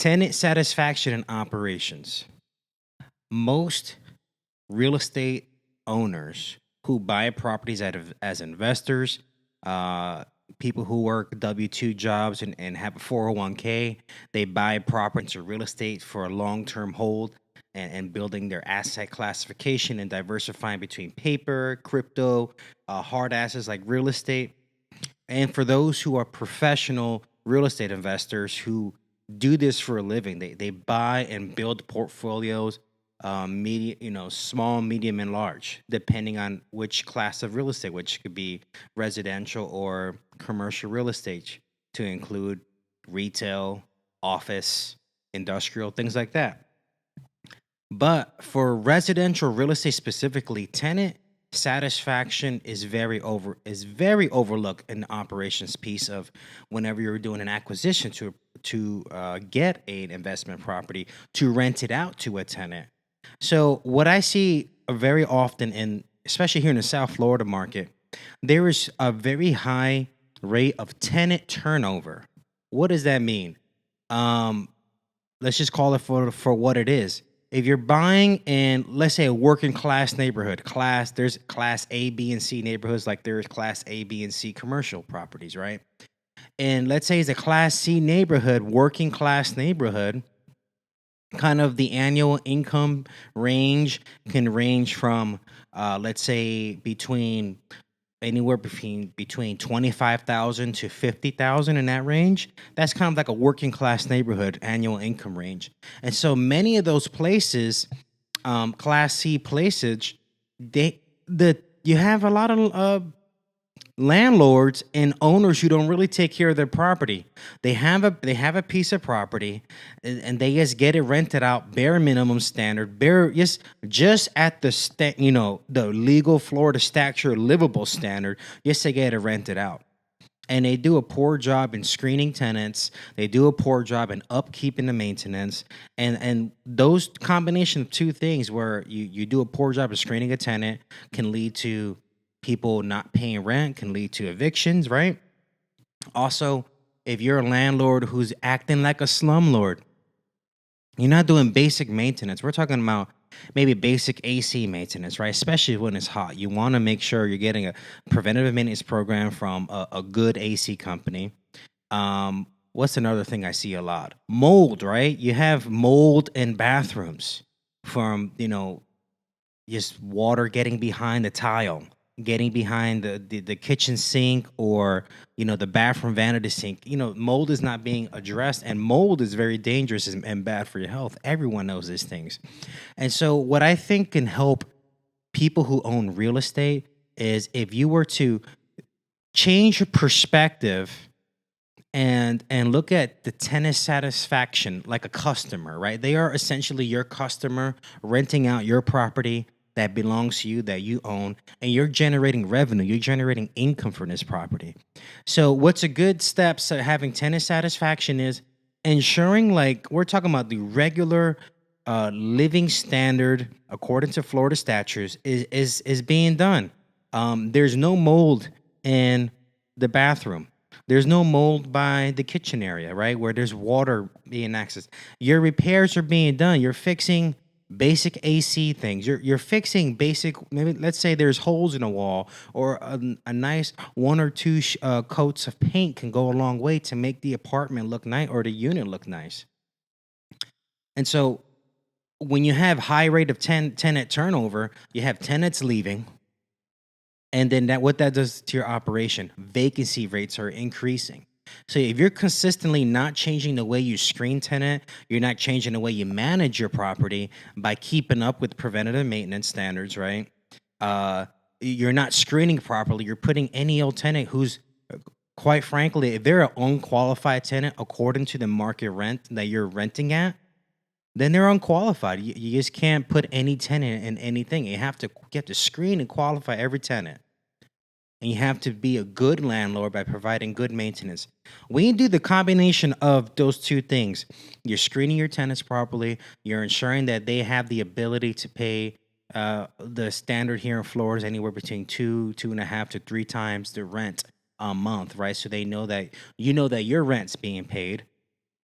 Tenant satisfaction and operations. Most real estate owners who buy properties as investors, uh, people who work W-2 jobs and have a 401k, they buy properties or real estate for a long-term hold and building their asset classification and diversifying between paper, crypto, hard assets like real estate. And for those who are professional real estate investors who do this for a living, they buy and build portfolios, small, medium, and large, depending on which class of real estate, which could be residential or commercial real estate, to include retail, office, industrial, things like that. But for residential real estate specifically, tenant satisfaction is very overlooked in the operations piece of whenever you're doing an acquisition to get an investment property to rent it out to a tenant. So what I see very often in especially here in the South Florida market, there is a very high rate of tenant turnover. What does that mean? Um, let's just call it for what it is. If you're buying in, let's say, a working class neighborhood, there's class A, B, and C neighborhoods like there's class A, B, and C commercial properties, right? And let's say it's a class C neighborhood, working class neighborhood, kind of the annual income range can range from, let's say, between anywhere between 25,000 to 50,000 in that range. That's kind of like a working class neighborhood annual income range. And so many of those places, class C places, you have a lot of landlords and owners who don't really take care of their property. They have a piece of property and they just get it rented out bare minimum standard, bare just at the legal Florida statute livable standard, just to get it rented out. And they do a poor job in screening tenants. They do a poor job in upkeep and the maintenance. And those combination of two things where you do a poor job of screening a tenant can lead to people not paying rent, can lead to evictions, right? Also, if you're a landlord who's acting like a slumlord, you're not doing basic maintenance. We're talking about maybe basic AC maintenance, right? Especially when it's hot. You want to make sure you're getting a preventative maintenance program from a good AC company. What's another thing I see a lot? Mold, right? You have mold in bathrooms from, just water getting behind the tile, getting behind the kitchen sink, or the bathroom vanity sink. Mold is not being addressed, and mold is very dangerous and bad for your health. Everyone knows these things. And so what I think can help people who own real estate is if you were to change your perspective and look at the tenant satisfaction like a customer, right? They are essentially your customer renting out your property that belongs to you, that you own, and you're generating revenue, you're generating income from this property. So what's a good steps to having tenant satisfaction is ensuring, like we're talking about the regular living standard according to Florida statutes is being done. There's no mold in the bathroom. There's no mold by the kitchen area, right? Where there's water being accessed. Your repairs are being done. You're fixing basic AC things. You're fixing basic. Maybe let's say there's holes in a wall, or a nice one or two coats of paint can go a long way to make the apartment look nice or the unit look nice. And so when you have high rate of tenant turnover, you have tenants leaving, and then what that does to your operation, vacancy rates are increasing. So if you're consistently not changing the way you screen tenant, you're not changing the way you manage your property by keeping up with preventative maintenance standards, right? You're not screening properly. You're putting any old tenant who's, quite frankly, if they're an unqualified tenant according to the market rent that you're renting at, then they're unqualified. You just can't put any tenant in anything. You have to screen and qualify every tenant. And you have to be a good landlord by providing good maintenance. When you do the combination of those two things, you're screening your tenants properly, you're ensuring that they have the ability to pay. The standard here in Florida is anywhere between 2.5 to 3 times the rent a month, right? So they know that that your rent's being paid.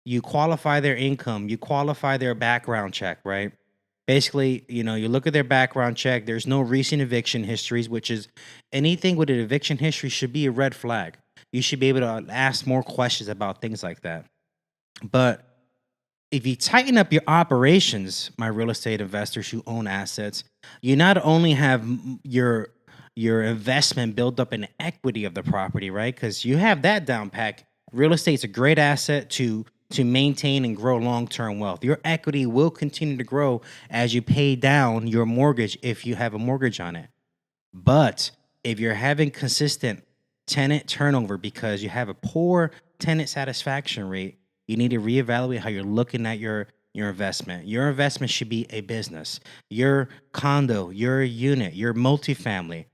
You qualify their income, you qualify their background check, right? Basically, you look at their background check, there's no recent eviction histories, which is anything with an eviction history should be a red flag. You should be able to ask more questions about things like that. But if you tighten up your operations, my real estate investors who own assets, you not only have your investment build up in equity of the property, right? Because you have that down pack. Real estate's a great asset to maintain and grow long-term wealth. Your equity will continue to grow as you pay down your mortgage if you have a mortgage on it. But if you're having consistent tenant turnover because you have a poor tenant satisfaction rate, you need to reevaluate how you're looking at your investment. Your investment should be a business. Your condo, your unit, your multifamily,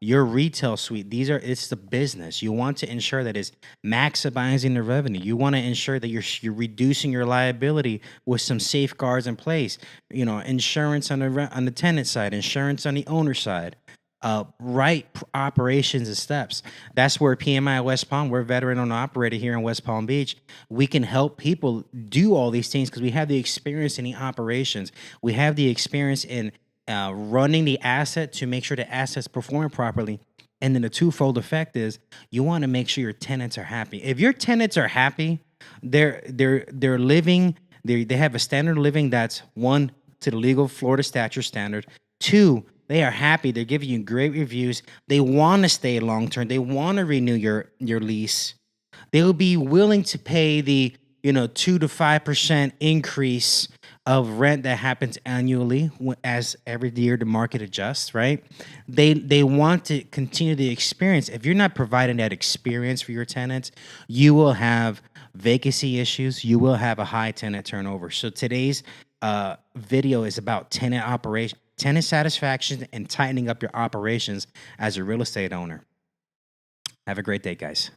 your retail suite. It's the business. You want to ensure that it's maximizing the revenue. You want to ensure that you're reducing your liability with some safeguards in place. Insurance on the tenant side, insurance on the owner side, operations and steps. That's where PMI West Palm, we're a veteran owned operator here in West Palm Beach. We can help people do all these things because we have the experience in the operations. We have the experience in running the asset to make sure the asset's performing properly. And then the twofold effect is you want to make sure your tenants are happy. If your tenants are happy, they're living, they have a standard of living that's one, to the legal Florida statute standard. Two, they are happy. They're giving you great reviews. They want to stay long term. They want to renew your lease. They will be willing to pay the 2 to 5% increase of rent that happens annually as every year the market adjusts. Right? They want to continue the experience. If you're not providing that experience for your tenants, you will have vacancy issues. You will have a high tenant turnover. So today's video is about tenant satisfaction, and tightening up your operations as a real estate owner. Have a great day, guys.